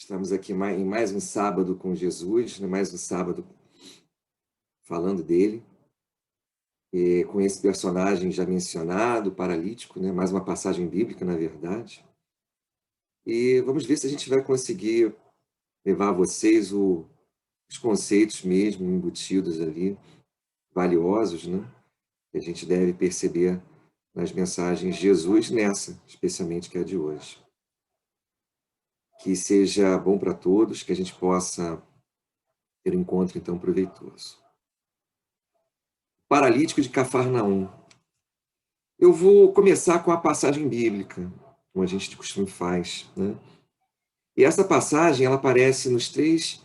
Estamos aqui em mais um sábado com Jesus, né? Mais um sábado falando dele, e com esse personagem já mencionado, paralítico, né? Mais uma passagem bíblica, na verdade. E vamos ver se a gente vai conseguir levar a vocês os conceitos mesmo embutidos ali, valiosos, né? Que a gente deve perceber nas mensagens de Jesus nessa, especialmente que é a de hoje. Que seja bom para todos, que a gente possa ter um encontro, então, proveitoso. Paralítico de Cafarnaum. Eu vou começar com a passagem bíblica, como a gente de costume faz, né? E essa passagem, ela aparece nos 3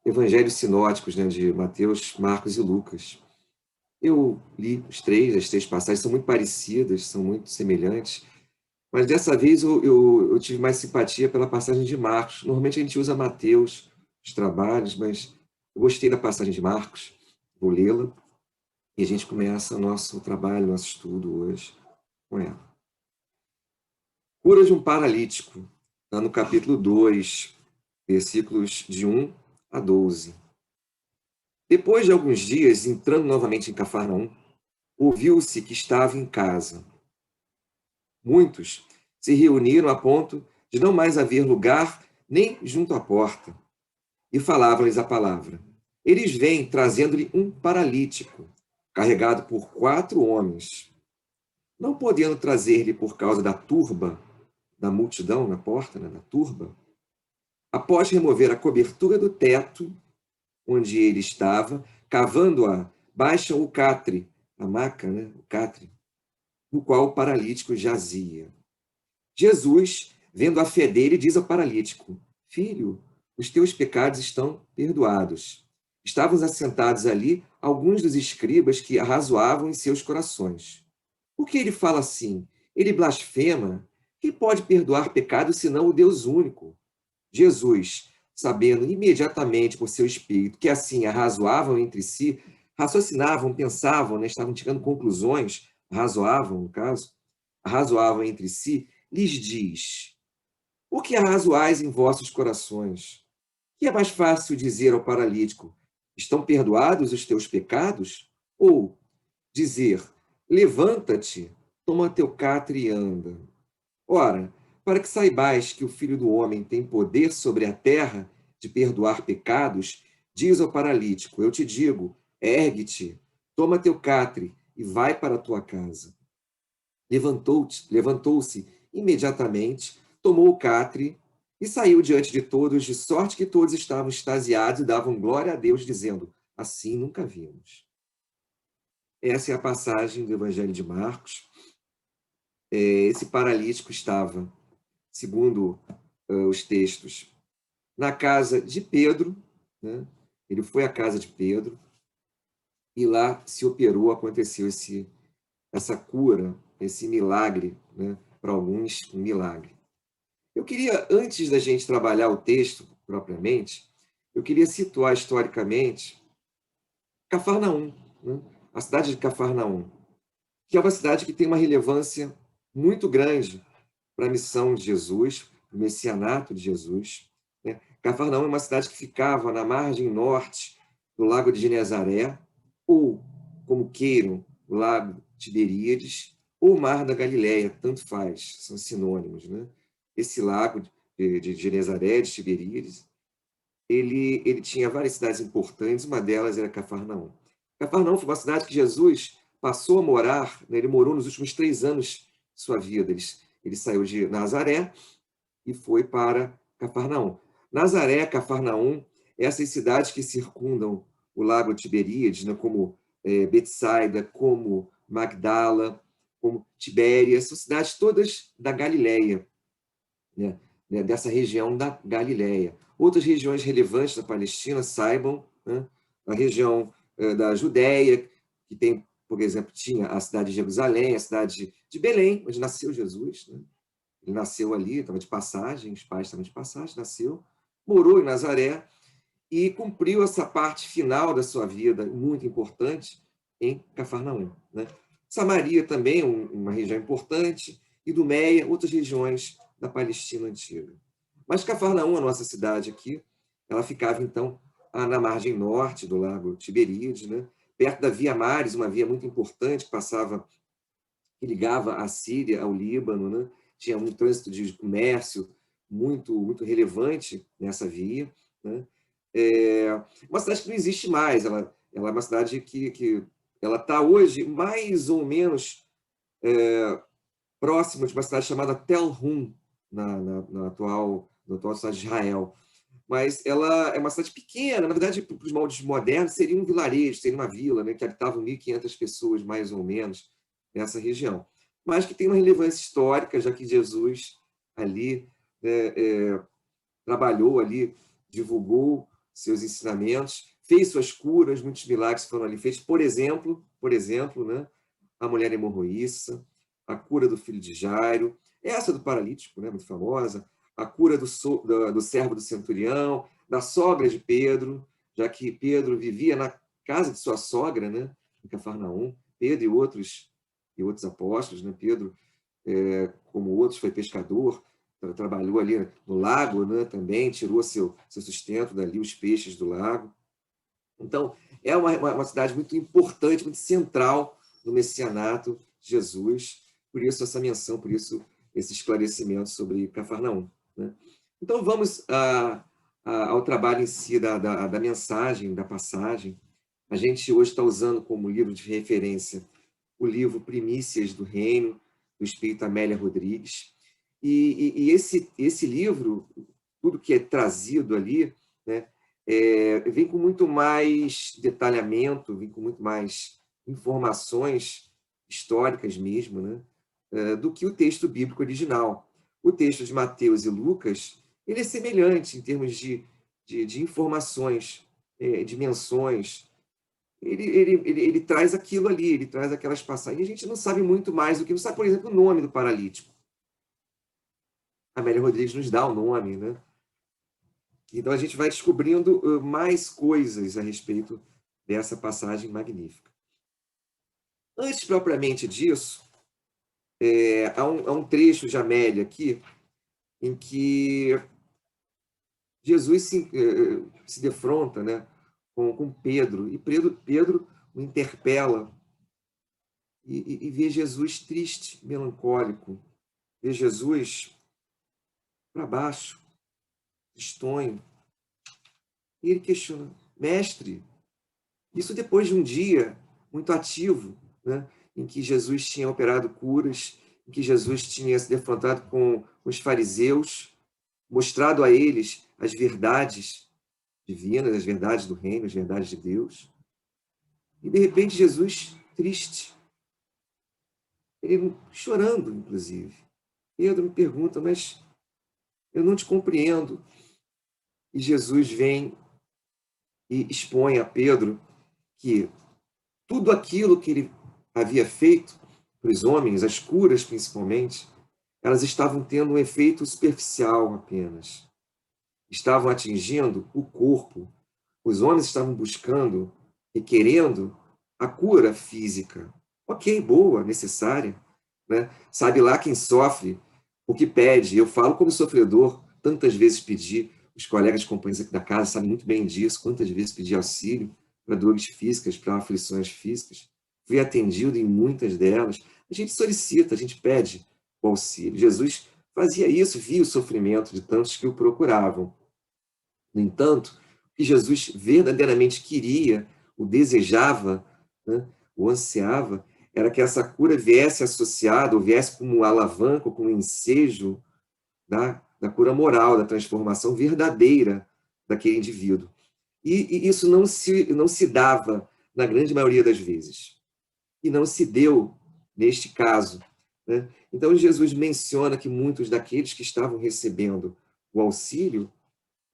evangelhos sinóticos, né, de Mateus, Marcos e Lucas. Eu li as 3 passagens, são muito parecidas, são muito semelhantes, mas dessa vez eu tive mais simpatia pela passagem de Marcos. Normalmente a gente usa Mateus, os trabalhos, mas eu gostei da passagem de Marcos, vou lê-la, e a gente começa o nosso trabalho, nosso estudo hoje com ela. Cura de um paralítico, está no capítulo 2, versículos de 1 a 12. Depois de alguns dias, entrando novamente em Cafarnaum, ouviu-se que estava em casa. Muitos se reuniram a ponto de não mais haver lugar nem junto à porta, e falavam-lhes a palavra. Eles vêm trazendo-lhe um paralítico, carregado por 4 homens. Não podendo trazer-lhe por causa da turba, da multidão na porta, né, da turba, após remover a cobertura do teto onde ele estava, cavando-a, baixam o catre, a maca, né, o catre, no qual o paralítico jazia. Jesus, vendo a fé dele, diz ao paralítico: Filho, os teus pecados estão perdoados. Estavam assentados ali alguns dos escribas que arrazoavam em seus corações. Por que ele fala assim? Ele blasfema. Quem pode perdoar pecados senão o Deus único? Jesus, sabendo imediatamente por seu espírito que assim arrazoavam entre si, raciocinavam, pensavam, né, estavam tirando conclusões, arrazoavam, no caso, arrazoavam entre si, lhes diz: Por que arrazoais em vossos corações? Que é mais fácil dizer ao paralítico: Estão perdoados os teus pecados? Ou dizer: Levanta-te, toma teu catre e anda. Ora, para que saibais que o Filho do Homem tem poder sobre a terra de perdoar pecados, diz ao paralítico: Eu te digo, ergue-te, toma teu catre e vai para a tua casa. Levantou-se imediatamente, tomou o catre e saiu diante de todos, de sorte que todos estavam extasiados e davam glória a Deus, dizendo: Assim nunca vimos. Essa é a passagem do Evangelho de Marcos. Esse paralítico estava, segundo os textos, na casa de Pedro, né? Ele foi à casa de Pedro e lá se operou, aconteceu essa cura, esse milagre, né? Para alguns, um milagre. Eu queria, antes da gente trabalhar o texto propriamente, eu queria situar historicamente Cafarnaum, né? A cidade de Cafarnaum, que é uma cidade que tem uma relevância muito grande para a missão de Jesus, para o messianato de Jesus, né? Cafarnaum é uma cidade que ficava na margem norte do Lago de Genezaré, ou, como queiram, o Lago Tiberíades, ou o Mar da Galileia, tanto faz, são sinônimos, né? Esse lago de Genezaré, de Tiberíades, ele tinha várias cidades importantes, uma delas era Cafarnaum. Cafarnaum foi uma cidade que Jesus passou a morar, né? Ele morou nos últimos 3 anos de sua vida. Ele saiu de Nazaré e foi para Cafarnaum. Nazaré, Cafarnaum, essas cidades que circundam o lago Tiberíades, né, como Betsaida, como Magdala, como Tibéria, são cidades todas da Galileia, né, dessa região da Galileia. Outras regiões relevantes da Palestina, saibam, né, a região da Judéia, que tem, por exemplo, tinha a cidade de Jerusalém, a cidade de Belém, onde nasceu Jesus, né? Ele nasceu ali, estava de passagem, os pais estavam de passagem, nasceu, morou em Nazaré e cumpriu essa parte final da sua vida, muito importante, em Cafarnaum, né? Samaria também, uma região importante, Idumeia, outras regiões da Palestina antiga. Mas Cafarnaum, a nossa cidade aqui, ela ficava, então, na margem norte do lago Tiberíades, né? Perto da Via Maris, uma via muito importante que passava, que ligava a Síria ao Líbano, né? Tinha um trânsito de comércio muito relevante nessa via, né? Uma cidade que não existe mais, ela é uma cidade que ela está hoje mais ou menos próxima de uma cidade chamada Tel Hum, na atual cidade de Israel. Mas ela é uma cidade pequena, na verdade, para os moldes modernos, seria um vilarejo, seria uma vila, né, que habitavam 1.500 pessoas, mais ou menos, nessa região. Mas que tem uma relevância histórica, já que Jesus ali trabalhou ali, divulgou seus ensinamentos, fez suas curas, muitos milagres foram ali feitos. Por exemplo, né, a mulher hemorroíça, a cura do filho de Jairo, essa do paralítico, né, muito famosa, a cura do servo do centurião, da sogra de Pedro, já que Pedro vivia na casa de sua sogra, né, em Cafarnaum. Pedro e outros apóstolos, né? Pedro, como outros, foi pescador, trabalhou ali no lago, né, também, tirou seu sustento dali, os peixes do lago. Então, é uma cidade muito importante, muito central no messianato de Jesus, por isso essa menção, por isso esse esclarecimento sobre Cafarnaum, né? Então, vamos ao trabalho em si da mensagem, da passagem. A gente hoje está usando como livro de referência o livro Primícias do Reino, do espírito Amélia Rodrigues. E esse livro, tudo que é trazido ali, né, vem com muito mais detalhamento, vem com muito mais informações históricas mesmo, né, do que o texto bíblico original. O texto de Mateus e Lucas, ele é semelhante em termos de informações, de menções. Ele traz aquilo ali, ele traz aquelas passagens. E a gente não sabe muito mais do que... Não sabe, por exemplo, o nome do paralítico. A Amélia Rodrigues nos dá o nome, né? Então a gente vai descobrindo mais coisas a respeito dessa passagem magnífica. Antes propriamente disso, há um trecho de Amélia aqui em que Jesus se defronta, né, com Pedro, e Pedro o interpela e vê Jesus triste, melancólico, vê Jesus para baixo, estonho. E ele questiona: mestre, isso depois de um dia muito ativo, né, em que Jesus tinha operado curas, em que Jesus tinha se defrontado com os fariseus, mostrado a eles as verdades divinas, as verdades do reino, as verdades de Deus. E de repente Jesus triste, ele chorando, inclusive. Pedro me pergunta: mas eu não te compreendo. E Jesus vem e expõe a Pedro que tudo aquilo que ele havia feito para os homens, as curas principalmente, elas estavam tendo um efeito superficial apenas. Estavam atingindo o corpo. Os homens estavam buscando e querendo a cura física. Ok, boa, necessária, né? Sabe lá quem sofre, o que pede. Eu falo como sofredor, tantas vezes pedi, os colegas companheiros aqui da casa sabem muito bem disso, quantas vezes pedi auxílio para dores físicas, para aflições físicas. Fui atendido em muitas delas. A gente solicita, a gente pede o auxílio. Jesus fazia isso, via o sofrimento de tantos que o procuravam. No entanto, o que Jesus verdadeiramente queria, o desejava, né, o ansiava, era que essa cura viesse associada, ou viesse como um alavanca, como um ensejo da cura moral, da transformação verdadeira daquele indivíduo. E isso não se dava na grande maioria das vezes. E não se deu neste caso, né? Então, Jesus menciona que muitos daqueles que estavam recebendo o auxílio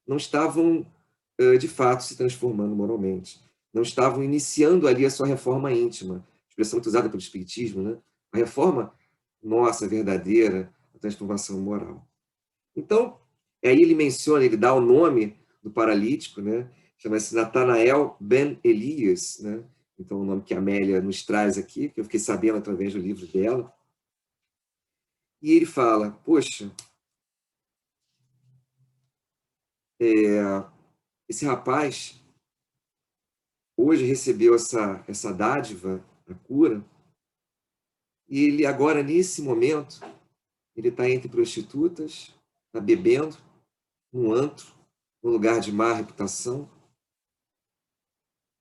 não estavam, de fato, se transformando moralmente. Não estavam iniciando ali a sua reforma íntima, expressão muito usada pelo Espiritismo, né? A reforma nossa, verdadeira, a transformação moral. Então, aí ele menciona, ele dá o nome do paralítico, né? Chama-se Natanael Ben Elias, né? Então, o nome que a Amélia nos traz aqui, que eu fiquei sabendo através do livro dela. E ele fala: poxa, esse rapaz hoje recebeu essa dádiva, a cura, e ele agora, nesse momento, ele está entre prostitutas, está bebendo, num antro, num lugar de má reputação,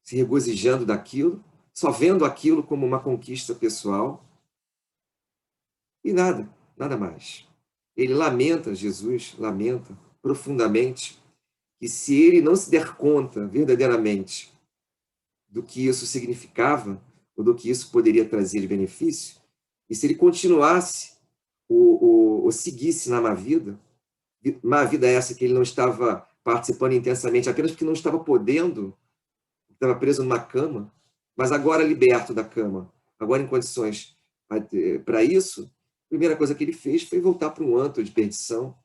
se regozijando daquilo, só vendo aquilo como uma conquista pessoal, e nada mais. Ele lamenta, Jesus lamenta profundamente, que se ele não se der conta verdadeiramente do que isso significava, ou do que isso poderia trazer de benefício, e se ele continuasse ou seguisse na má vida essa que ele não estava participando intensamente, apenas porque não estava podendo, estava preso numa cama, mas agora liberto da cama, agora em condições para isso, a primeira coisa que ele fez foi voltar para um antro de perdição,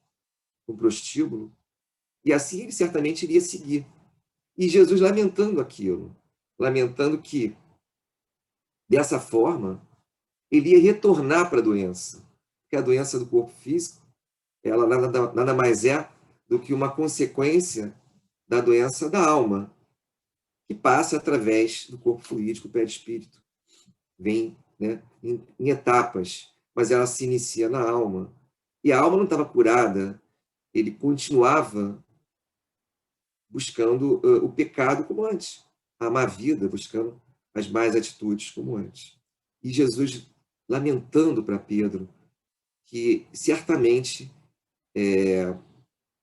um prostíbulo, e assim ele certamente iria seguir. E Jesus lamentando aquilo, lamentando que, dessa forma, ele ia retornar para a doença, porque a doença do corpo físico, ela nada mais é do que uma consequência da doença da alma, que passa através do corpo fluídico, perispírito. Vem, né, em etapas, mas ela se inicia na alma. E a alma não estava curada, ele continuava buscando o pecado como antes, a má vida, buscando as más atitudes como antes. E Jesus lamentando para Pedro que certamente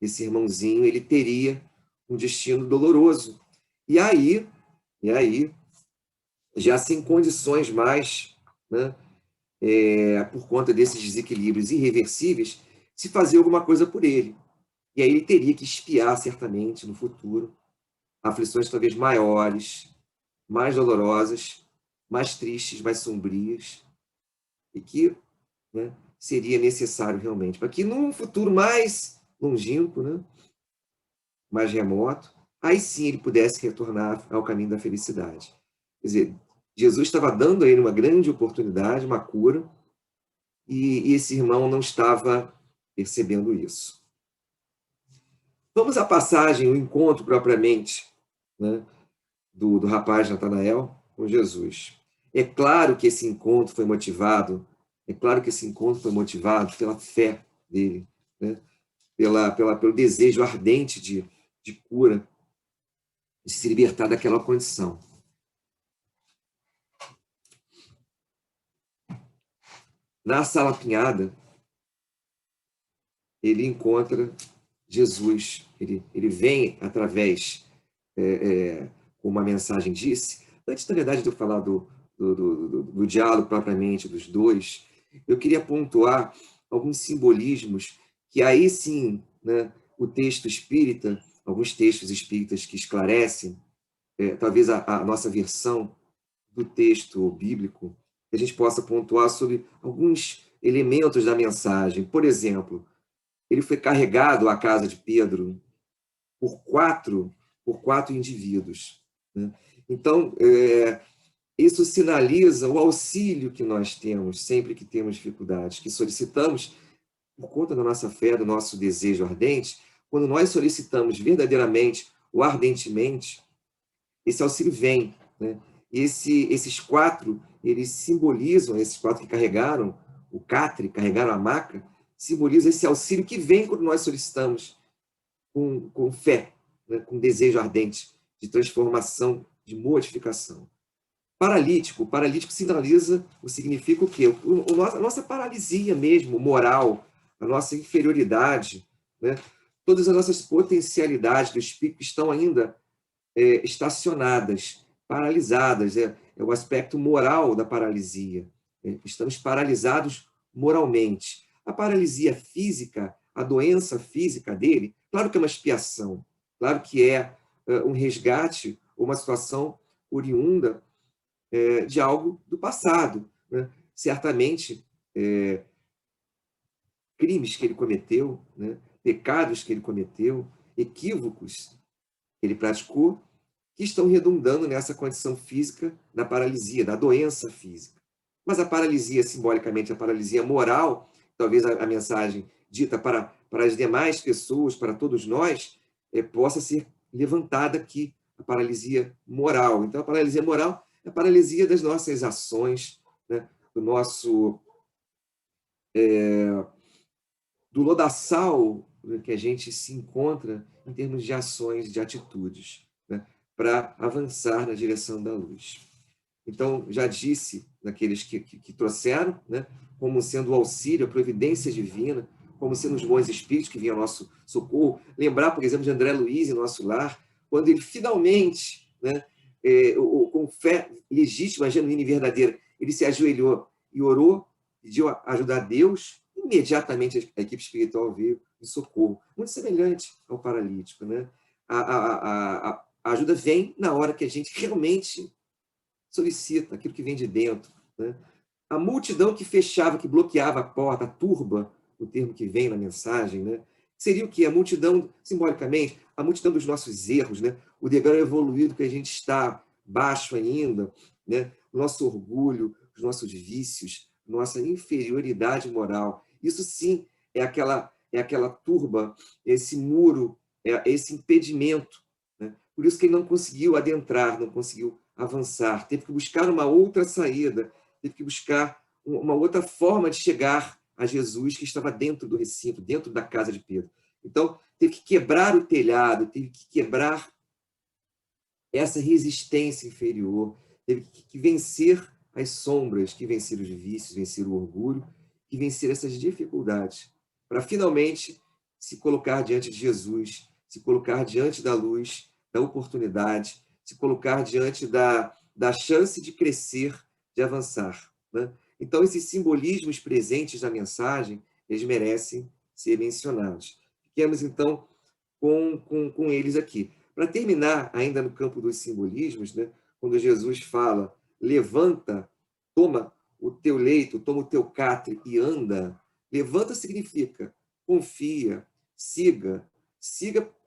esse irmãozinho ele teria um destino doloroso. E aí, já sem condições mais, né, por conta desses desequilíbrios irreversíveis, se fazer alguma coisa por ele. E aí ele teria que expiar, certamente, no futuro, aflições talvez maiores, mais dolorosas, mais tristes, mais sombrias, e que, né, seria necessário realmente, para que num futuro mais longínquo, né, mais remoto, aí sim ele pudesse retornar ao caminho da felicidade. Quer dizer, Jesus estava dando a ele uma grande oportunidade, uma cura, e esse irmão não estava percebendo isso. Vamos à passagem, o encontro propriamente, né, do rapaz Natanael com Jesus. É claro que esse encontro foi motivado, pela fé dele, né, pelo desejo ardente de cura, de se libertar daquela condição. Na sala apinhada, ele encontra Jesus, ele vem através, como a mensagem disse, antes, na verdade, de eu falar do diálogo propriamente dos dois, eu queria pontuar alguns simbolismos que aí sim, né, o texto espírita, alguns textos espíritas que esclarecem, talvez a nossa versão do texto bíblico, que a gente possa pontuar sobre alguns elementos da mensagem. Por exemplo, ele foi carregado à casa de Pedro por quatro indivíduos, né? Então, isso sinaliza o auxílio que nós temos sempre que temos dificuldades, que solicitamos por conta da nossa fé, do nosso desejo ardente. Quando nós solicitamos verdadeiramente ou ardentemente, esse auxílio vem, né? Esses quatro, eles simbolizam, esses quatro que carregaram o catre, carregaram a maca, simbolizam esse auxílio que vem quando nós solicitamos com fé, né? Com desejo ardente de transformação, de modificação. Paralítico sinaliza, significa o quê? A nossa paralisia mesmo, moral, a nossa inferioridade, né? Todas as nossas potencialidades do espírito estão ainda estacionadas, paralisadas. É o aspecto moral da paralisia. Estamos paralisados moralmente. A paralisia física, a doença física dele, claro que é uma expiação, claro que é um resgate, uma situação oriunda de algo do passado, né? Certamente, crimes que ele cometeu, né? Pecados que ele cometeu, equívocos que ele praticou, que estão redundando nessa condição física da paralisia, da doença física. Mas a paralisia, simbolicamente, a paralisia moral, talvez a mensagem dita para as demais pessoas, para todos nós, possa ser levantada aqui, a paralisia moral. Então, a paralisia moral é a paralisia das nossas ações, né? Do lodaçal, né, que a gente se encontra em termos de ações, de atitudes, né? Para avançar na direção da luz. Então, já disse naqueles que trouxeram, né, como sendo o auxílio, a providência divina, como sendo os bons espíritos que vinham ao nosso socorro. Lembrar, por exemplo, de André Luiz em Nosso Lar, quando ele finalmente, né, com fé legítima, genuína e verdadeira, ele se ajoelhou e orou, pediu ajuda a Deus, imediatamente a equipe espiritual veio em socorro. Muito semelhante ao paralítico, né? A ajuda vem na hora que a gente realmente solicita aquilo que vem de dentro, né? A multidão que fechava, que bloqueava a porta, a turba, o termo que vem na mensagem, né? Seria o quê? A multidão, simbolicamente, a multidão dos nossos erros, né? O degrau evoluído que a gente está baixo ainda, né? O nosso orgulho, os nossos vícios, nossa inferioridade moral. Isso sim é aquela turba, esse muro, esse impedimento, né? Por isso que ele não conseguiu adentrar, não conseguiu avançar, teve que buscar uma outra saída, teve que buscar uma outra forma de chegar a Jesus, que estava dentro do recinto, dentro da casa de Pedro. Então, teve que quebrar o telhado, teve que quebrar essa resistência inferior, teve que vencer as sombras, que vencer os vícios, vencer o orgulho, que vencer essas dificuldades, para finalmente se colocar diante de Jesus, se colocar diante da luz, da oportunidade, se colocar diante da chance de crescer, de avançar, né? Então, esses simbolismos presentes na mensagem, eles merecem ser mencionados. Fiquemos, então, com eles aqui. Para terminar, ainda no campo dos simbolismos, né, quando Jesus fala, levanta, toma o teu leito, toma o teu catre e anda, levanta significa confia, siga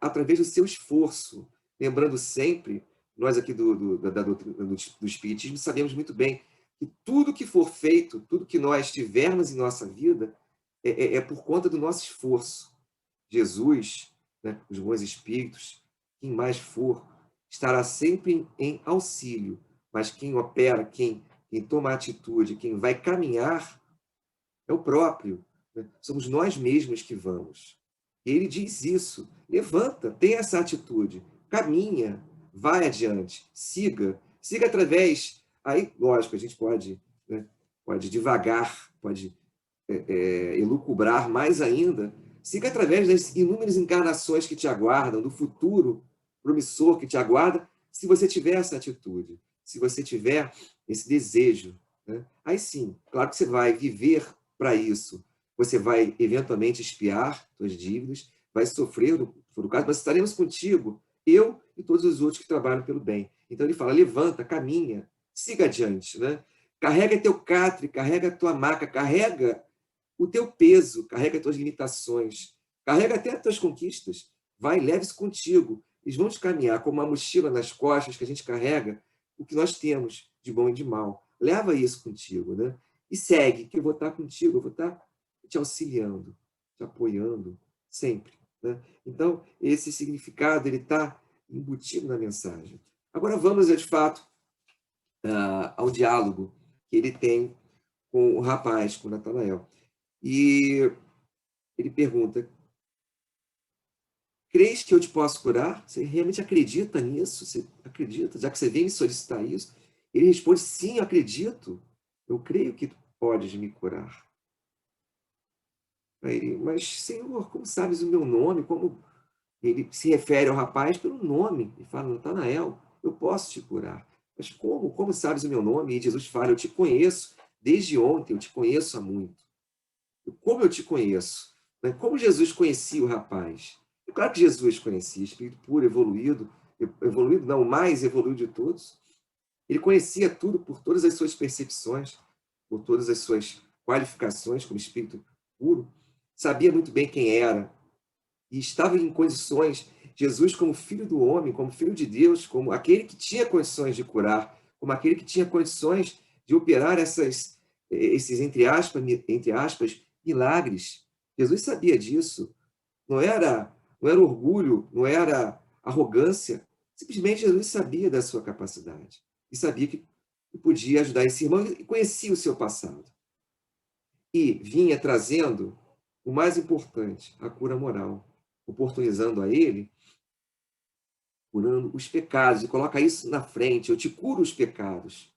através do seu esforço. Lembrando sempre, nós aqui da doutrina do Espiritismo sabemos muito bem que tudo que for feito, tudo que nós tivermos em nossa vida, é por conta do nosso esforço. Jesus, né, os bons espíritos, quem mais for, estará sempre em auxílio, mas quem opera, quem toma atitude, quem vai caminhar, é o próprio, né? Somos nós mesmos que vamos. E ele diz isso, levanta, tenha essa atitude, caminha, vai adiante, siga através, aí, lógico, a gente pode, né, pode devagar, pode elucubrar mais ainda, siga através das inúmeras encarnações que te aguardam, do futuro promissor que te aguarda, se você tiver essa atitude, se você tiver esse desejo, né? Aí sim, claro que você vai viver para isso, você vai eventualmente expiar suas dívidas, vai sofrer, no for o caso, mas estaremos contigo, eu e todos os outros que trabalham pelo bem. Então ele fala, levanta, caminha, siga adiante, né? Carrega teu catre, carrega tua maca, carrega o teu peso, carrega as tuas limitações, carrega até as tuas conquistas, vai, leve isso contigo. Eles vão te caminhar como uma mochila nas costas que a gente carrega o que nós temos de bom e de mal. Leva isso contigo, né? E segue, que eu vou estar contigo, eu vou estar te auxiliando, te apoiando, sempre, né? Então, esse significado, ele está embutido na mensagem. Agora vamos, de fato, ao diálogo que ele tem com o rapaz, com o Natanael. E ele pergunta, crês que eu te posso curar? Você realmente acredita nisso? Você acredita? Já que você vem me solicitar isso? Ele responde, sim, eu acredito. Eu creio que tu podes me curar. Aí ele, mas, Senhor, como sabes o meu nome? Como ele se refere ao rapaz pelo nome. Ele fala, Natanael, eu posso te curar. Mas como? Como sabes o meu nome? E Jesus fala, eu te conheço desde ontem, eu te conheço há muito. Como eu te conheço? Né? Como Jesus conhecia o rapaz? É claro que Jesus conhecia, espírito puro, evoluído não, o mais evoluído de todos. Ele conhecia tudo por todas as suas percepções, por todas as suas qualificações como espírito puro. Sabia muito bem quem era e estava em condições, Jesus como filho do homem, como filho de Deus, como aquele que tinha condições de curar, como aquele que tinha condições de operar esses, entre aspas, milagres. Jesus sabia disso. Não era não era orgulho, não era arrogância. Simplesmente Jesus sabia da sua capacidade e sabia que podia ajudar esse irmão e conhecia o seu passado. E vinha trazendo o mais importante, a cura moral, oportunizando a ele, curando os pecados, e coloca isso na frente: eu te curo os pecados.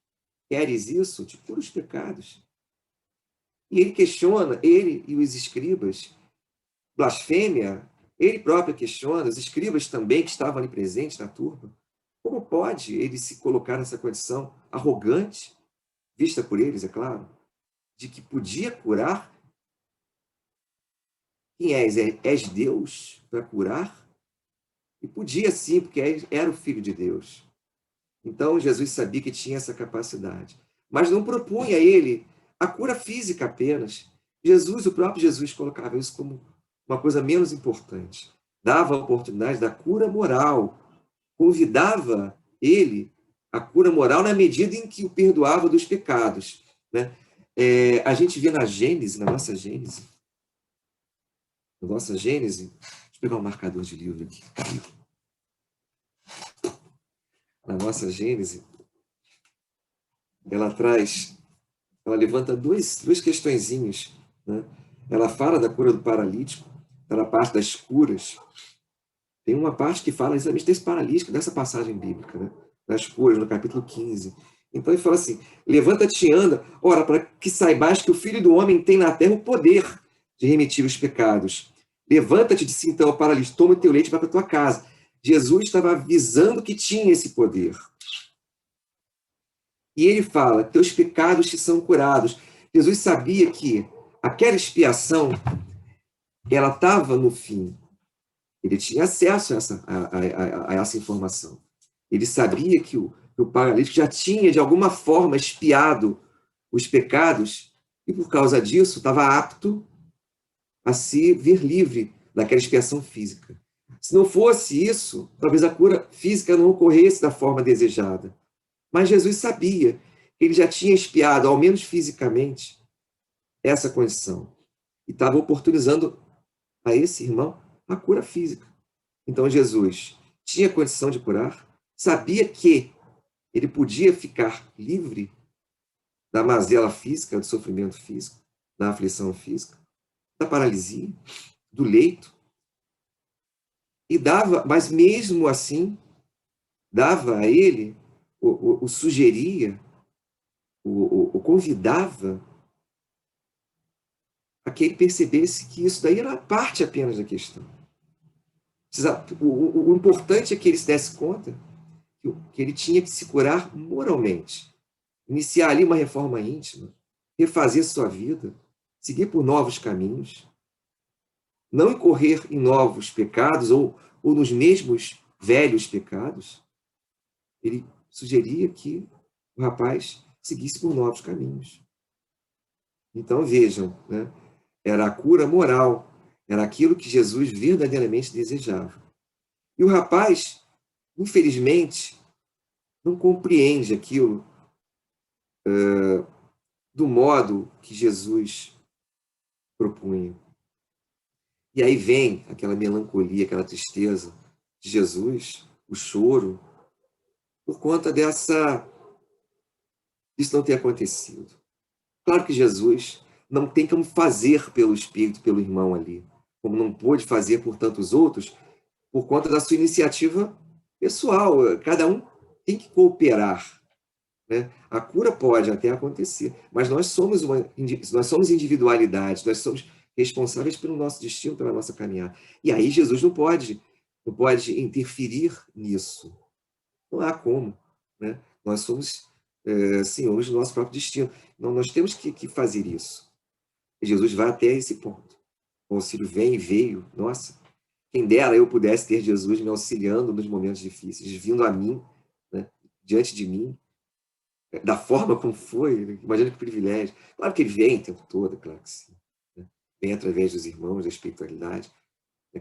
Queres isso? Eu te curo os pecados. E ele questiona, ele e os escribas, blasfêmia, ele próprio questiona, os escribas também que estavam ali presentes na turma, como pode ele se colocar nessa condição arrogante, vista por eles, é claro, de que podia curar? Quem és? És Deus para curar? E podia sim, porque era o Filho de Deus. Então Jesus sabia que tinha essa capacidade, mas não propunha a ele a cura física apenas. Jesus, o próprio Jesus, colocava isso como uma coisa menos importante. Dava a oportunidade da cura moral, convidava ele à cura moral na medida em que o perdoava dos pecados, né? A gente vê na Gênese, deixa eu pegar um marcador de livro aqui. Na nossa Gênese, ela levanta duas questõezinhas, né? Ela fala da cura do paralítico, ela parte das curas. Tem uma parte que fala exatamente desse paralítico, dessa passagem bíblica, né? Das curas, no capítulo 15. Então ele fala assim: levanta-te e anda, ora, para que saibais que o Filho do Homem tem na terra o poder de remitir os pecados. Levanta-te, disse então ao paralítico, toma o teu leite e vai para a tua casa. Jesus estava avisando que tinha esse poder. E ele fala: teus pecados te são curados. Jesus sabia que aquela expiação, ela estava no fim. Ele tinha acesso a essa informação. Ele sabia que o paralítico já tinha, de alguma forma, expiado os pecados e, por causa disso, estava apto a se ver livre daquela expiação física. Se não fosse isso, talvez a cura física não ocorresse da forma desejada. Mas Jesus sabia que ele já tinha expiado, ao menos fisicamente, essa condição. E estava oportunizando a esse irmão a cura física. Então Jesus tinha condição de curar, sabia que ele podia ficar livre da mazela física, do sofrimento físico, da aflição física, da paralisia, do leito, e dava, mas mesmo assim, dava a ele, o sugeria, o convidava a que ele percebesse que isso daí era parte apenas da questão. O importante é que ele se desse conta que ele tinha que se curar moralmente, iniciar ali uma reforma íntima, refazer sua vida, seguir por novos caminhos, não incorrer em novos pecados ou nos mesmos velhos pecados. Ele sugeria que o rapaz seguisse por novos caminhos. Então vejam, né? Era a cura moral, era aquilo que Jesus verdadeiramente desejava. E o rapaz, infelizmente, não compreende aquilo do modo que Jesus propunha. E aí vem aquela melancolia, aquela tristeza de Jesus, o choro, por conta disso não ter acontecido. Claro que Jesus não tem como fazer pelo Espírito, pelo irmão ali, como não pôde fazer por tantos outros, por conta da sua iniciativa pessoal. Cada um tem que cooperar, né? A cura pode até acontecer, mas nós somos individualidades, nós somos responsáveis pelo nosso destino, pela nossa caminhada. E aí Jesus não pode interferir nisso. Não há como, né? Nós somos senhores do nosso próprio destino. Então, nós temos que fazer isso. E Jesus vai até esse ponto. O auxílio vem e veio. Nossa, quem dera eu pudesse ter Jesus me auxiliando nos momentos difíceis, vindo a mim, né, diante de mim, da forma como foi. Imagina que privilégio. Claro que ele vem o tempo todo, claro que sim, né? Vem através dos irmãos, da espiritualidade.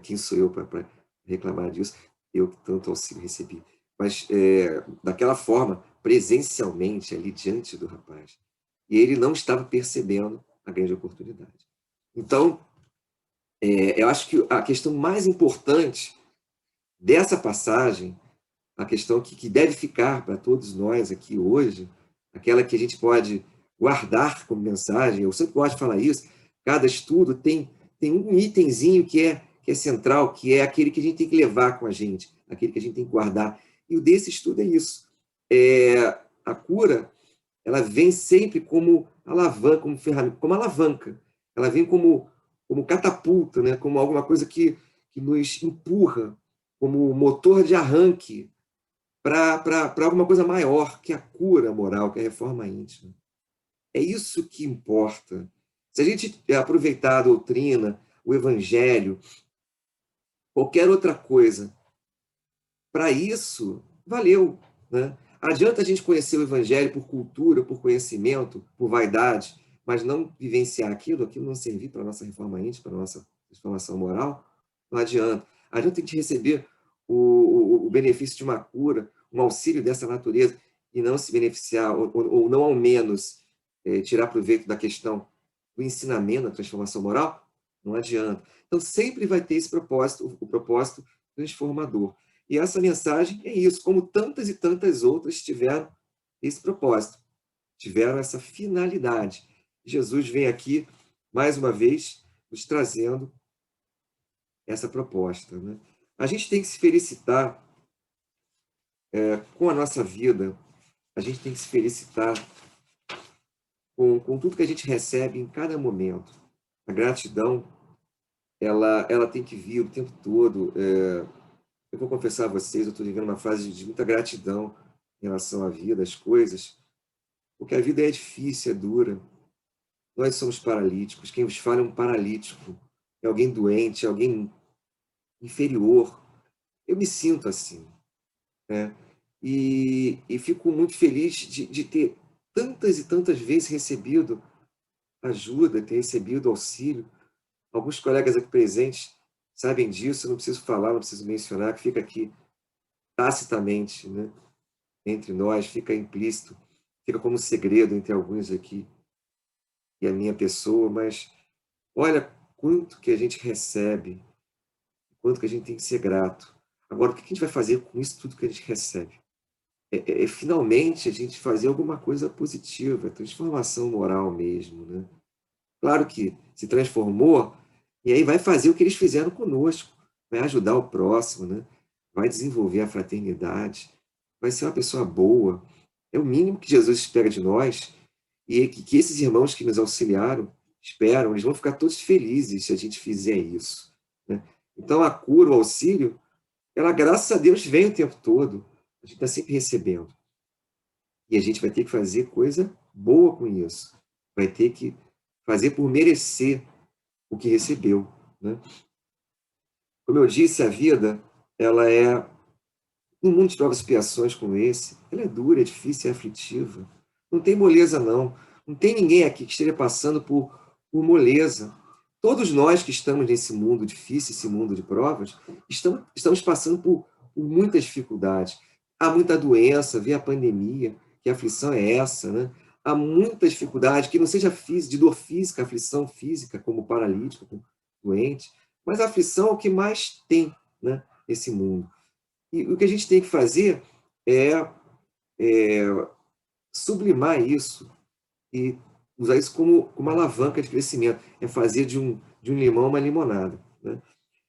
Quem sou eu para reclamar disso? Eu que tanto auxílio recebi. Mas daquela forma, presencialmente, ali diante do rapaz. E ele não estava percebendo a grande oportunidade. Então, Eu acho que a questão mais importante dessa passagem, a questão que deve ficar para todos nós aqui hoje, aquela que a gente pode guardar como mensagem, eu sempre gosto de falar isso, cada estudo tem um itemzinho que é central, que é aquele que a gente tem que levar com a gente, aquele que a gente tem que guardar. E o desse estudo é isso. A cura, ela vem sempre como alavanca, como ferramenta, como alavanca. Ela vem como catapulta, né? Como alguma coisa que nos empurra, como motor de arranque para alguma coisa maior, que é a cura moral, que é a reforma íntima. É isso que importa. Se a gente aproveitar a doutrina, o evangelho, qualquer outra coisa, para isso, valeu. Né? Adianta a gente conhecer o evangelho por cultura, por conhecimento, por vaidade, mas não vivenciar aquilo não servir para a nossa reforma íntima, para a nossa transformação moral, não adianta. Adianta a gente receber o benefício de uma cura, um auxílio dessa natureza, e não se beneficiar, ou não ao menos tirar proveito da questão do ensinamento da transformação moral, não adianta. Então sempre vai ter esse propósito, o propósito transformador. E essa mensagem é isso, como tantas e tantas outras tiveram esse propósito, tiveram essa finalidade. Jesus vem aqui, mais uma vez, nos trazendo essa proposta. Né? A gente tem que se felicitar com a nossa vida, a gente tem que se felicitar com tudo que a gente recebe em cada momento. A gratidão, ela tem que vir o tempo todo. Eu vou confessar a vocês, eu estou vivendo uma fase de muita gratidão em relação à vida, às coisas, porque a vida é difícil, é dura. Nós somos paralíticos, quem vos fala é um paralítico, é alguém doente, é alguém inferior. Eu me sinto assim, né? E fico muito feliz de ter tantas e tantas vezes recebido ajuda, ter recebido auxílio. Alguns colegas aqui presentes sabem disso, eu não preciso falar, não preciso mencionar, que fica aqui tacitamente, né? Entre nós, fica implícito, fica como segredo entre alguns aqui e a minha pessoa, mas olha quanto que a gente recebe, quanto que a gente tem que ser grato. Agora, o que a gente vai fazer com isso tudo que a gente recebe? Finalmente a gente fazer alguma coisa positiva, transformação moral mesmo, né? Claro que se transformou, e aí vai fazer o que eles fizeram conosco, vai ajudar o próximo, né? Vai desenvolver a fraternidade, vai ser uma pessoa boa. É o mínimo que Jesus espera de nós, e que esses irmãos que nos auxiliaram esperam, eles vão ficar todos felizes se a gente fizer isso. Né? Então, a cura, o auxílio, ela, graças a Deus, vem o tempo todo. A gente está sempre recebendo. E a gente vai ter que fazer coisa boa com isso. Vai ter que fazer por merecer o que recebeu. Né? Como eu disse, a vida, ela é, um mundo de provas e expiações como esse, ela é dura, é difícil, é aflitiva. Não tem moleza, não. Não tem ninguém aqui que esteja passando por moleza. Todos nós que estamos nesse mundo difícil, esse mundo de provas, estamos passando por muitas dificuldades. Há muita doença, vê a pandemia, que a aflição é essa, né? Há muita dificuldade, que não seja de dor física, aflição física, como paralítico, como doente, mas a aflição é o que mais tem, né, nesse mundo. E o que a gente tem que fazer é sublimar isso e usar isso como uma alavanca de crescimento, é fazer de um limão uma limonada. Né?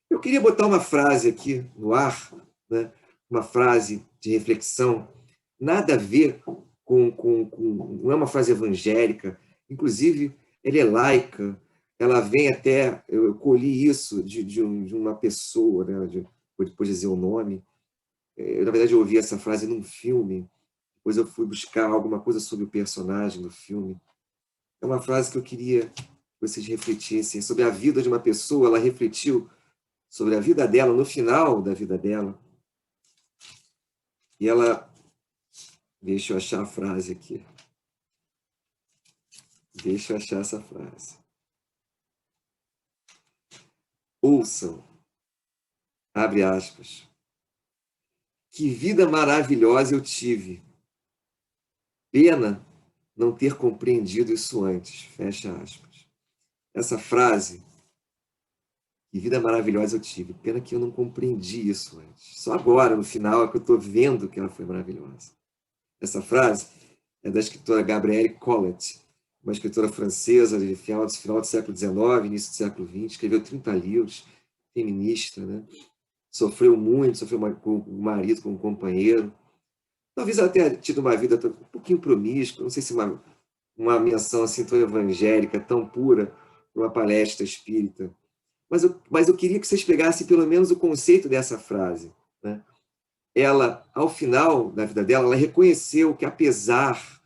Eu queria botar uma frase aqui no ar, né? Uma frase de reflexão, nada a ver não é uma frase evangélica, inclusive ela é laica, ela vem até, eu colhi isso de uma pessoa, né? Depois dizer o nome, na verdade eu ouvi essa frase num filme, depois eu fui buscar alguma coisa sobre o personagem do filme. É uma frase que eu queria que vocês refletissem sobre a vida de uma pessoa. Ela refletiu sobre a vida dela, no final da vida dela. E ela... Deixa eu achar a frase aqui. Deixa eu achar essa frase. Ouçam, abre aspas. Que vida maravilhosa eu tive. Pena não ter compreendido isso antes. Fecha aspas. Essa frase Que vida maravilhosa eu tive. Pena que eu não compreendi isso antes. Só agora, no final, é que eu estou vendo que ela foi maravilhosa. Essa frase é da escritora Gabrielle Collet, uma escritora francesa de final do século XIX, início do século XX, escreveu 30 livros, feminista, né? Sofreu muito, sofreu com o marido, com o companheiro. Talvez ela tenha tido uma vida um pouquinho promíscua, não sei se uma menção assim tão evangélica, tão pura, para uma palestra espírita. Mas eu queria que vocês pegassem pelo menos o conceito dessa frase, né? Ela, ao final da vida dela, ela reconheceu que, apesar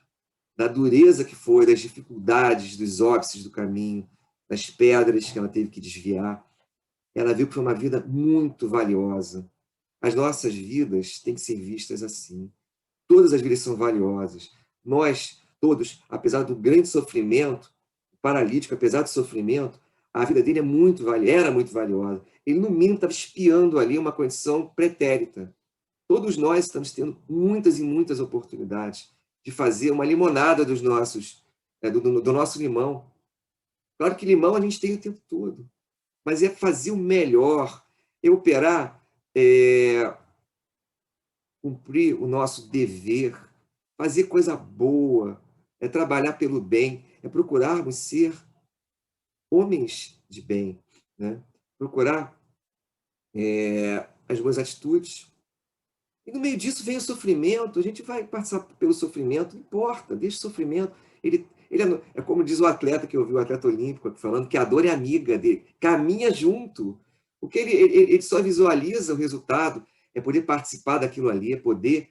da dureza que foi, das dificuldades, dos óbices do caminho, das pedras que ela teve que desviar, ela viu que foi uma vida muito valiosa. As nossas vidas têm que ser vistas assim. Todas as vidas são valiosas. Nós, todos, apesar do grande sofrimento, o paralítico, apesar do sofrimento, a vida dele era muito valiosa. Ele, no mínimo, estava espiando ali uma condição pretérita. Todos nós estamos tendo muitas e muitas oportunidades de fazer uma limonada do nosso limão. Claro que limão a gente tem o tempo todo, mas é fazer o melhor, é operar, cumprir o nosso dever, fazer coisa boa, é trabalhar pelo bem, é procurarmos ser homens de bem, né? Procurar as boas atitudes. E no meio disso vem o sofrimento, a gente vai passar pelo sofrimento, não importa, deixa o sofrimento. Ele é como diz o atleta, que eu vi o atleta olímpico falando, que a dor é amiga dele, caminha junto. Porque ele só visualiza o resultado, é poder participar daquilo ali, é poder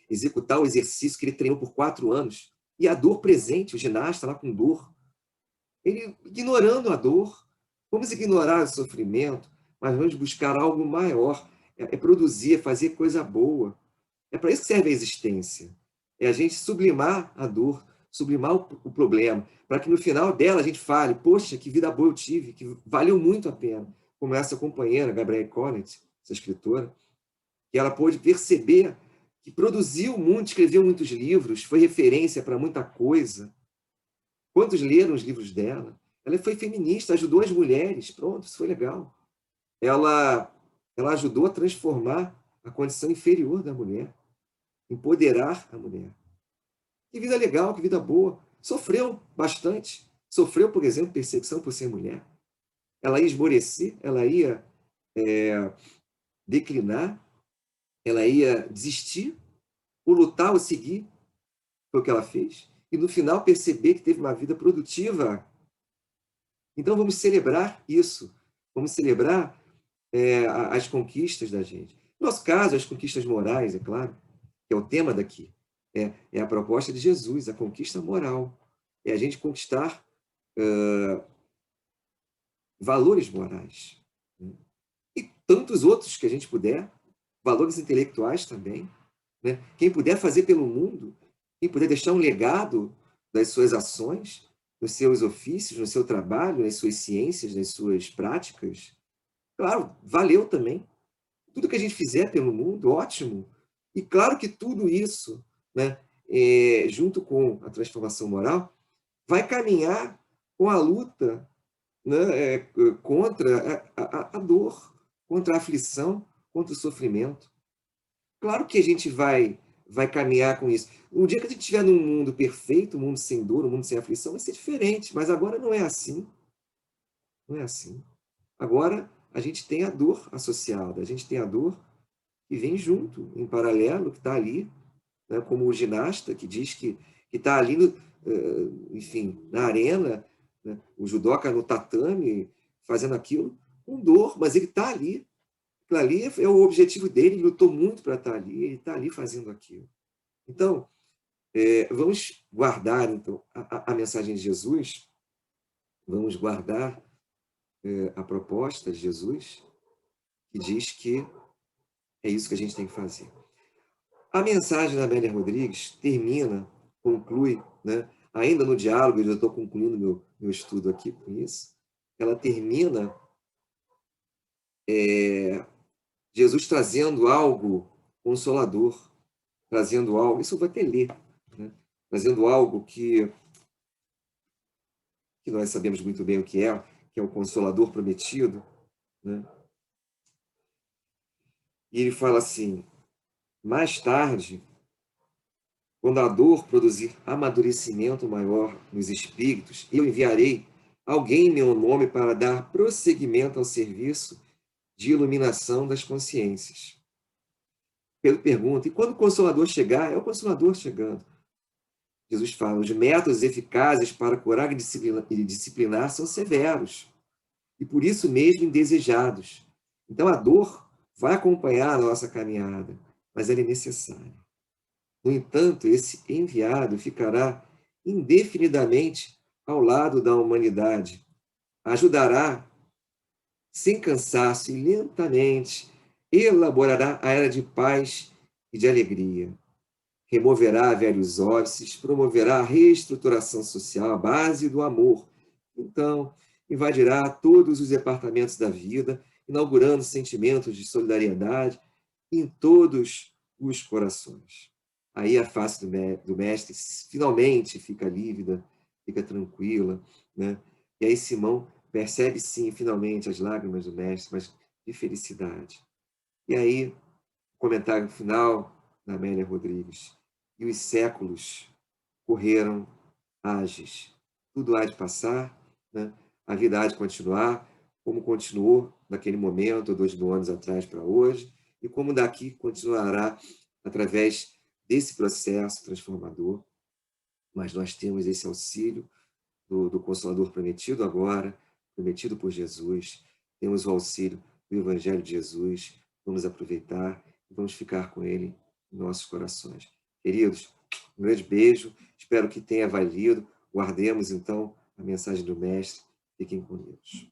executar o exercício que ele treinou por 4 anos. E a dor presente, o ginasta lá com dor, ele ignorando a dor. Vamos ignorar o sofrimento, mas vamos buscar algo maior. É produzir, é fazer coisa boa. É para isso que serve a existência. É a gente sublimar a dor, sublimar o problema, para que no final dela a gente fale, poxa, que vida boa eu tive, que valeu muito a pena. Como essa companheira, Gabrielle Collins, essa escritora, que ela pôde perceber que produziu muito, escreveu muitos livros, foi referência para muita coisa. Quantos leram os livros dela? Ela foi feminista, ajudou as mulheres, pronto, isso foi legal. Ela ajudou a transformar a condição inferior da mulher, empoderar a mulher. Que vida legal, que vida boa. Sofreu bastante. Sofreu, por exemplo, perseguição por ser mulher. Ela ia esmorecer, ela ia declinar, ela ia desistir, ou lutar, ou seguir. Foi o que ela fez. E no final perceber que teve uma vida produtiva. Então vamos celebrar isso. Vamos celebrar as conquistas da gente. No nosso caso, as conquistas morais, é claro, que é o tema daqui. É a proposta de Jesus, a conquista moral. É a gente conquistar valores morais. Né? E tantos outros que a gente puder, valores intelectuais também. Né? Quem puder fazer pelo mundo, quem puder deixar um legado das suas ações, nos seus ofícios, no seu trabalho, nas suas ciências, nas suas práticas, claro, valeu também. Tudo que a gente fizer pelo mundo, ótimo. E claro que tudo isso, né, junto com a transformação moral, vai caminhar com a luta, né, contra a dor, contra a aflição, contra o sofrimento. Claro que a gente vai caminhar com isso. O dia que a gente estiver num mundo perfeito, um mundo sem dor, um mundo sem aflição, vai ser diferente. Mas agora não é assim. Não é assim. Agora a gente tem a dor associada, a gente tem a dor que vem junto, em paralelo, que está ali, né, como o ginasta que diz que está ali, enfim, na arena, né, o judoca no tatame, fazendo aquilo com dor, mas ele está ali. Aquilo ali é o objetivo dele, ele lutou muito para estar ali, ele está ali fazendo aquilo. Então, vamos guardar então, a mensagem de Jesus, vamos guardar a proposta de Jesus, que diz que é isso que a gente tem que fazer. A mensagem da Amélia Rodrigues termina, conclui, né, ainda no diálogo, eu já estou concluindo meu estudo aqui com isso, ela termina Jesus trazendo algo consolador, trazendo algo, isso eu vou até ler, né, trazendo algo que nós sabemos muito bem o que é o Consolador prometido, né? E ele fala assim: mais tarde, quando a dor produzir amadurecimento maior nos espíritos, eu enviarei alguém em meu nome para dar prosseguimento ao serviço de iluminação das consciências. Pedro pergunta: e quando o Consolador chegar? É o Consolador chegando. Jesus fala: os métodos eficazes para curar e disciplinar são severos, e por isso mesmo indesejados. Então a dor vai acompanhar a nossa caminhada, mas ela é necessária. No entanto, esse enviado ficará indefinidamente ao lado da humanidade, ajudará sem cansaço e lentamente elaborará a era de paz e de alegria. Removerá velhos óbices, promoverá a reestruturação social à base do amor. Então, invadirá todos os departamentos da vida, inaugurando sentimentos de solidariedade em todos os corações. Aí a face do mestre finalmente fica lívida, fica tranquila, né? E aí Simão percebe sim, finalmente, as lágrimas do mestre, mas de felicidade. E aí, comentário final da Amélia Rodrigues. E os séculos correram ágeis. Tudo há de passar, né? A vida há de continuar, como continuou naquele momento, 2000 anos atrás para hoje, e como daqui continuará através desse processo transformador. Mas nós temos esse auxílio do Consolador prometido agora, prometido por Jesus. Temos o auxílio do Evangelho de Jesus. Vamos aproveitar e vamos ficar com ele em nossos corações. Queridos, um grande beijo. Espero que tenha valido. Guardemos, então, a mensagem do Mestre. Fiquem com Deus.